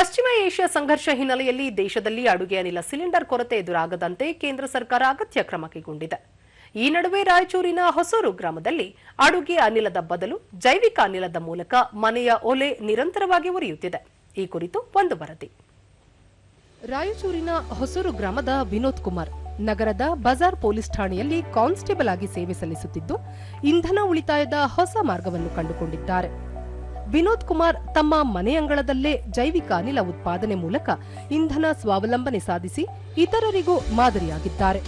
ಪಶ್ಚಿಮ ಏಷ್ಯಾ ಸಂಘರ್ಷ ಹಿನ್ನೆಲೆಯಲ್ಲಿ ದೇಶದಲ್ಲಿ ಅಡುಗೆ ಅನಿಲ ಸಿಲಿಂಡರ್ ಕೊರತೆ ಎದುರಾಗದಂತೆ ಕೇಂದ್ರ ಸರ್ಕಾರ ಅಗತ್ಯ ಕ್ರಮ ಕೈಗೊಂಡಿದೆ. ಈ ನಡುವೆ ರಾಯಚೂರಿನ ಹೊಸೂರು ಗ್ರಾಮದಲ್ಲಿ ಅಡುಗೆ ಅನಿಲದ ಬದಲು ಜೈವಿಕ ಅನಿಲದ ಮೂಲಕ ಮನೆಯ ಒಲೆ ನಿರಂತರವಾಗಿ ಉರಿಯುತ್ತಿದೆ. ಈ ಕುರಿತು ಒಂದು ವರದಿ. ರಾಯಚೂರಿನ ಹೊಸೂರು ಗ್ರಾಮದ ವಿನೋದ್ ಕುಮಾರ್ ನಗರದ ಬಜಾರ್ ಪೊಲೀಸ್ ಠಾಣೆಯಲ್ಲಿ ಕಾನ್ಸ್ಟೇಬಲ್ ಆಗಿ ಸೇವೆ ಸಲ್ಲಿಸುತ್ತಿದ್ದು ಇಂಧನ ಉಳಿತಾಯದ ಹೊಸ ಮಾರ್ಗವನ್ನು ಕಂಡುಕೊಂಡಿದ್ದಾರೆ. ವಿನೋದ್ ಕುಮಾರ್ ತಮ್ಮ ಮನೆ ಅಂಗಳದಲ್ಲೇ ಜೈವಿಕ ಅನಿಲ ಉತ್ಪಾದನೆ ಮೂಲಕ ಇಂಧನ ಸ್ವಾವಲಂಬನೆ ಸಾಧಿಸಿ ಇತರರಿಗೂ ಮಾದರಿಯಾಗಿದ್ದಾರೆ.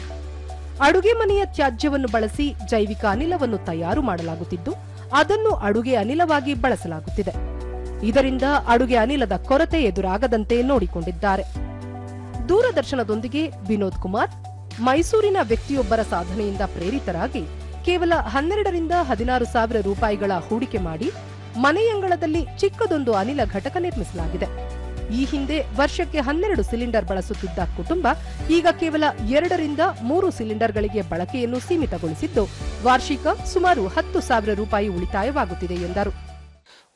ಅಡುಗೆ ಮನೆಯ ತ್ಯಾಜ್ಯವನ್ನು ಬಳಸಿ ಜೈವಿಕ ಅನಿಲವನ್ನು ತಯಾರು ಮಾಡಲಾಗುತ್ತಿದ್ದು ಅದನ್ನು ಅಡುಗೆ ಅನಿಲವಾಗಿ ಬಳಸಲಾಗುತ್ತಿದೆ. ಇದರಿಂದ ಅಡುಗೆ ಅನಿಲದ ಕೊರತೆ ಎದುರಾಗದಂತೆ ನೋಡಿಕೊಂಡಿದ್ದಾರೆ. ದೂರದರ್ಶನದೊಂದಿಗೆ ವಿನೋದ್ ಕುಮಾರ್ ಮೈಸೂರಿನ ವ್ಯಕ್ತಿಯೊಬ್ಬರ ಸಾಧನೆಯಿಂದ ಪ್ರೇರಿತರಾಗಿ ಕೇವಲ 12 ರಿಂದ 16 ಸಾವಿರ ರೂಪಾಯಿಗಳ ಹೂಡಿಕೆ ಮಾಡಿ ಮನೆಯಂಗಳದಲ್ಲಿ ಚಿಕ್ಕದೊಂದು ಅನಿಲ ಘಟಕ ನಿರ್ಮಿಸಲಾಗಿದೆ. ಈ ಹಿಂದೆ ವರ್ಷಕ್ಕೆ 12 ಸಿಲಿಂಡರ್ ಬಳಸುತ್ತಿದ್ದ ಕುಟುಂಬ ಈಗ ಕೇವಲ 2 ರಿಂದ 3 ಸಿಲಿಂಡರ್ಗಳಿಗೆ ಬಳಕೆಯನ್ನು ಸೀಮಿತಗೊಳಿಸಿದ್ದು ವಾರ್ಷಿಕ ಸುಮಾರು 10,000 ರೂಪಾಯಿ ಉಳಿತಾಯವಾಗುತ್ತಿದೆ ಎಂದರು.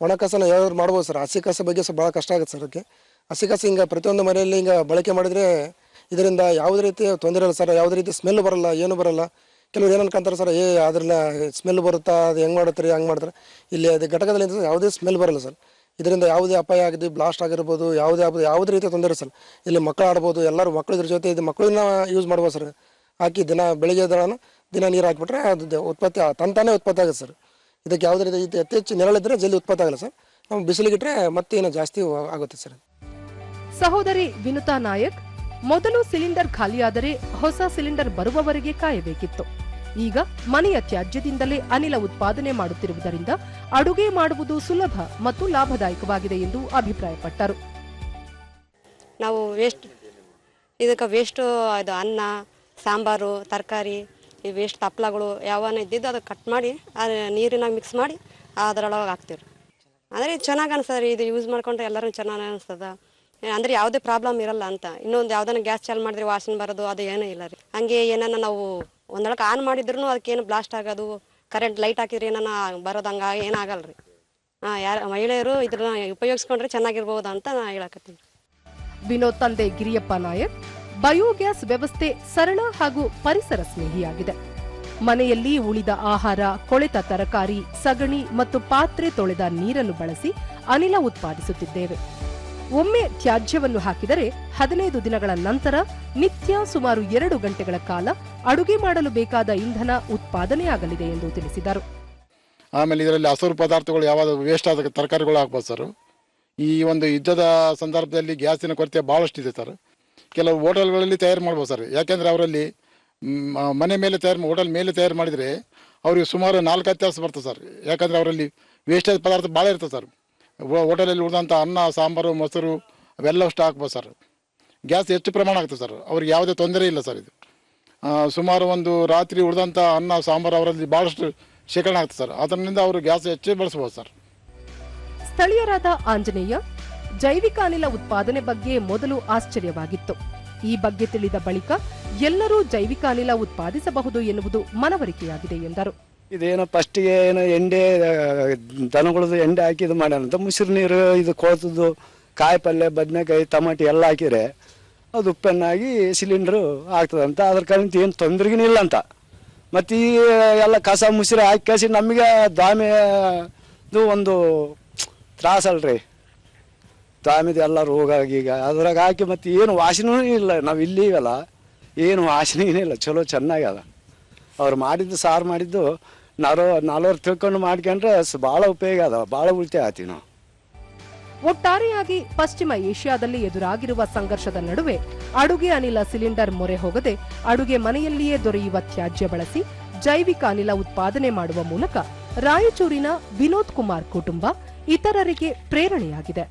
ಒಣಕಸನ ಯಾರು ಮಾಡಬಹುದು ಸರ್. ಹಸಿ ಕಸ ಬಗ್ಗೆ ಬಹಳ ಕಷ್ಟ ಆಗುತ್ತೆ ಸರ್. ಅದಕ್ಕೆ ಹಸಿ ಕಸ ಹಿಂಗೆ ಪ್ರತಿಯೊಂದು ಮನೆಯಲ್ಲಿ ಹಿಂಗೆ ಬಳಕೆ ಮಾಡಿದ್ರೆ ಇದರಿಂದ ಯಾವುದೇ ರೀತಿ ತೊಂದರೆ ಇಲ್ಲ ಸರ್. ಯಾವುದೇ ರೀತಿ ಸ್ಮೆಲ್ ಬರಲ್ಲ, ಏನು ಬರಲ್ಲ. ಕೆಲವರು ಏನು ಅನ್ಕೊಂತಾರೆ ಸರ್, ಅದ್ರಲ್ಲ ಸ್ಮೆಲ್ ಬರುತ್ತಾ, ಅದು ಹೆಂಗೆ ಮಾಡುತ್ತಾರೆ, ಹಂಗೆ ಮಾಡ್ತಾರೆ. ಇಲ್ಲಿ ಅದು ಘಟಕದಲ್ಲಿ ಯಾವುದೇ ಸ್ಮೆಲ್ ಬರಲ್ಲ ಸರ್. ಇದರಿಂದ ಯಾವುದೇ ಅಪಾಯ ಆಗಿದೆ, ಬ್ಲಾಸ್ಟ್ ಆಗಿರ್ಬೋದು, ಯಾವುದೇ ರೀತಿ ತೊಂದರೆ ಸರ್. ಇಲ್ಲಿ ಮಕ್ಕಳು ಆಡ್ಬೋದು, ಎಲ್ಲರೂ ಮಕ್ಕಳು ಇದ್ರ ಜೊತೆ ಇದು ಮಕ್ಕಳನ್ನ ಯೂಸ್ ಮಾಡ್ಬೋದು ಸರ್. ಹಾಕಿ ಬೆಳಿಗ್ಗೆ ದಿನ ನೀರು ಹಾಕಿಬಿಟ್ರೆ ಅದು ಉತ್ಪತ್ತಿ ತಂತಾನೇ ಉತ್ಪತ್ತಿ ಆಗುತ್ತೆ ಸರ್. ಇದಕ್ಕೆ ಯಾವುದೇ ರೀತಿ ಹೆಚ್ಚು ನೆರಳಿದ್ರೆ ಜಲ್ದಿ ಉತ್ಪತ್ತಿ ಆಗಲ್ಲ ಸರ್. ನಾವು ಬಿಸಿಲಿಗಿಟ್ರೆ ಮತ್ತೇನು ಜಾಸ್ತಿ ಆಗುತ್ತೆ ಸರ್. ಸಹೋದರಿ ವಿನುತಾ ನಾಯಕ್ ಮೊದಲು ಸಿಲಿಂಡರ್ ಖಾಲಿಯಾದರೆ ಹೊಸ ಸಿಲಿಂಡರ್ ಬರುವವರೆಗೆ ಕಾಯಬೇಕಿತ್ತು. ಈಗ ಮನೆಯ ತ್ಯಾಜ್ಯದಿಂದಲೇ ಅನಿಲ ಉತ್ಪಾದನೆ ಮಾಡುತ್ತಿರುವುದರಿಂದ ಅಡುಗೆ ಮಾಡುವುದು ಸುಲಭ ಮತ್ತು ಲಾಭದಾಯಕವಾಗಿದೆ ಎಂದು ಅಭಿಪ್ರಾಯಪಟ್ಟರು. ನಾವು ಇದಕ್ಕೆ ವೇಸ್ಟ್ ಅದು ಅನ್ನ, ಸಾಂಬಾರು, ತರಕಾರಿ, ಈ ವೇಸ್ಟ್ ತಪ್ಪಲಗಳು ಯಾವನ್ನ ಇದ್ದಿದ್ದು ಅದು ಕಟ್ ಮಾಡಿ ನೀರಿನಾಗ ಮಿಕ್ಸ್ ಮಾಡಿ ಅದರೊಳಗೆ ಹಾಕ್ತೀವಿ. ಅಂದರೆ ಚೆನ್ನಾಗಿ ಅನಿಸ್ತದೆ. ಇದು ಯೂಸ್ ಮಾಡ್ಕೊಂಡ್ರೆ ಎಲ್ಲರೂ ಚೆನ್ನಾಗಿ ಅನಿಸ್ತದ. ಅಂದರೆ ಯಾವುದೇ ಪ್ರಾಬ್ಲಮ್ ಇರಲ್ಲ ಅಂತ. ಇನ್ನೊಂದು ಯಾವ್ದನ್ನ ಗ್ಯಾಸ್ ಚಾಲು ಮಾಡಿದ್ರೆ ವಾಸನೆ ಬರೋದು ಅದು ಏನೂ ಇಲ್ಲ ರೀ. ಹಂಗೆ ಏನನ್ನ ನಾವು ಒಂದೊಳಗೆ ಆನ್ ಮಾಡಿದ್ರು ಅದಕ್ಕೇನು ಬ್ಲಾಸ್ಟ್ ಆಗೋದು, ಕರೆಂಟ್ ಲೈಟ್ ಹಾಕಿದ್ರೆ ಏನನ್ನ ಬರೋದು ಹಂಗೆ ಏನಾಗಲ್ಲ ರೀ. ಯಾರು ಮಹಿಳೆಯರು ಇದನ್ನ ಉಪಯೋಗಿಸ್ಕೊಂಡ್ರೆ ಚೆನ್ನಾಗಿರ್ಬೋದು ಅಂತ ನಾ ಹೇಳಕತ್ತೀನಿ. ವಿನೋದ್ ತಂದೆ ಗಿರಿಯಪ್ಪ ನಾಯಕ್ ಬಯೋಗ್ಯಾಸ್ ವ್ಯವಸ್ಥೆ ಸರಳ ಹಾಗೂ ಪರಿಸರ ಸ್ನೇಹಿಯಾಗಿದೆ. ಮನೆಯಲ್ಲಿ ಉಳಿದ ಆಹಾರ, ಕೊಳೆತ ತರಕಾರಿ, ಸಗಣಿ ಮತ್ತು ಪಾತ್ರೆ ತೊಳೆದ ನೀರನ್ನು ಬಳಸಿ ಅನಿಲ ಉತ್ಪಾದಿಸುತ್ತಿದ್ದೇವೆ. ಒಮ್ಮೆ ತ್ಯಾಜ್ಯವನ್ನು ಹಾಕಿದರೆ 15 ದಿನಗಳ ನಂತರ ನಿತ್ಯ ಸುಮಾರು 2 ಗಂಟೆಗಳ ಕಾಲ ಅಡುಗೆ ಮಾಡಲು ಬೇಕಾದ ಇಂಧನ ಉತ್ಪಾದನೆಯಾಗಲಿದೆ ಎಂದು ತಿಳಿಸಿದರು. ಆಮೇಲೆ ಇದರಲ್ಲಿ ಹಸಿರು ಪದಾರ್ಥಗಳು ಯಾವಾಗ ವೇಸ್ಟ್ ಆದ ತರಕಾರಿಗಳು ಹಾಕ್ಬೋದು ಸರ್. ಈ ಒಂದು ಯುದ್ಧದ ಸಂದರ್ಭದಲ್ಲಿ ಗ್ಯಾಸಿನ ಕೊರತೆ ಭಾಳಷ್ಟಿದೆ ಸರ್. ಕೆಲವು ಹೋಟೆಲ್ಗಳಲ್ಲಿ ತಯಾರು ಮಾಡ್ಬೋದು ಸರ್. ಯಾಕೆಂದರೆ ಅವರಲ್ಲಿ ಮನೆ ಮೇಲೆ ಹೋಟೆಲ್ ಮೇಲೆ ತಯಾರು ಮಾಡಿದರೆ ಅವ್ರಿಗೆ ಸುಮಾರು 4-5 ತಾಸು ಬರ್ತದೆ ಸರ್. ಯಾಕಂದರೆ ಅವರಲ್ಲಿ ವೇಸ್ಟೇಜ್ ಪದಾರ್ಥ ಭಾಳ ಇರ್ತದೆ ಸರ್. ಹೋಟೆಲಲ್ಲಿ ಉಳಿದಂಥ ಅನ್ನ, ಸಾಂಬಾರು, ಮೊಸರು ಅವೆಲ್ಲವಷ್ಟು ಹಾಕ್ಬೋದು ಸರ್. ಗ್ಯಾಸ್ ಹೆಚ್ಚು ಪ್ರಮಾಣ ಆಗ್ತದೆ ಸರ್. ಅವ್ರಿಗೆ ಯಾವುದೇ ತೊಂದರೆ ಇಲ್ಲ ಸರ್. ಇದು ಸುಮಾರು ಒಂದು ರಾತ್ರಿ ಉಳಿದಂಥ ಅನ್ನ, ಸಾಂಬಾರು ಅವರಲ್ಲಿ ಭಾಳಷ್ಟು ಶೇಖರಣೆ ಆಗ್ತದೆ ಸರ್. ಅದರಿಂದ ಅವರು ಗ್ಯಾಸ್ ಹೆಚ್ಚು ಬಳಸ್ಬೋದು ಸರ್. ಸ್ಥಳೀಯರಾದ ಆಂಜನೇಯ ಜೈವಿಕ ಅನಿಲ ಉತ್ಪಾದನೆ ಬಗ್ಗೆ ಮೊದಲು ಆಶ್ಚರ್ಯವಾಗಿತ್ತು. ಈ ಬಗ್ಗೆ ತಿಳಿದ ಬಳಿಕ ಎಲ್ಲರೂ ಜೈವಿಕ ಅನಿಲ ಉತ್ಪಾದಿಸಬಹುದು ಎನ್ನುವುದು ಮನವರಿಕೆಯಾಗಿದೆ ಎಂದರು. ಇದೇನೋ ಫಸ್ಟಿಗೆ ಏನೋ ಎಂಡೆ ದನಗಳದ್ದು ಎಂಡೆ ಹಾಕಿ ಇದು ಮಾಡ್ಯಾರಂತ. ಮುಸಿರು ನೀರು ಇದು ಕೊಳ್ತದ್ದು ಕಾಯಿ ಪಲ್ಯ, ಬದನೆಕಾಯಿ, ಟಮಾಟಿ ಎಲ್ಲ ಹಾಕಿದರೆ ಅದು ಉಪ್ಪನ್ನಾಗಿ ಸಿಲಿಂಡ್ರು ಆಗ್ತದಂತ. ಅದ್ರ ಕಾರಣದಿಂದ ಏನು ತೊಂದರೆಗಿನ ಇಲ್ಲ ಅಂತ. ಮತ್ತು ಈ ಎಲ್ಲ ಕಸ ಮುಸಿರು ಹಾಕಿ ಕಸಿ ನಮಗೆ ದಾಮೆದು ಒಂದು ತ್ರಾಸಲ್ರಿ. ದಾಮಿದು ಎಲ್ಲ ರೋಗ ಈಗ ಅದ್ರಾಗ ಹಾಕಿ ಮತ್ತು ಏನು ವಾಸನೆಯೂ ಇಲ್ಲ. ನಾವು ಇಲ್ಲಿ ಇವಲ್ಲ ಏನು ವಾಸನೆಯೂ ಇಲ್ಲ. ಚಲೋ ಚೆನ್ನಾಗದ. ಅವ್ರು ಮಾಡಿದ್ದು ಸಾರು ಮಾಡಿದ್ದು ನಾಲ್ವರು ತಿಳ್ಕೊಂಡು ಮಾಡ್ಕೊಂಡ್ರೆ ಭಾಳ ಉಪಯೋಗ ಅದ, ಭಾಳ ಉಳಿತಾಯ ಆಯ್ತು. ನಾವು ಒಟ್ಟಾರೆಯಾಗಿ ಪಶ್ಚಿಮ ಏಷ್ಯಾದಲ್ಲಿ ಎದುರಾಗಿರುವ ಸಂಘರ್ಷದ ನಡುವೆ ಅಡುಗೆ ಅನಿಲ ಸಿಲಿಂಡರ್ ಮೊರೆ ಹೋಗದೆ ಅಡುಗೆ ಮನೆಯಲ್ಲಿಯೇ ದೊರೆಯುವ ತ್ಯಾಜ್ಯ ಬಳಸಿ ಜೈವಿಕ ಅನಿಲ ಉತ್ಪಾದನೆ ಮಾಡುವ ಮೂಲಕ ರಾಯಚೂರಿನ ವಿನೋದ್ ಕುಮಾರ್ ಕುಟುಂಬ ಇತರರಿಗೆ ಪ್ರೇರಣೆಯಾಗಿದೆ.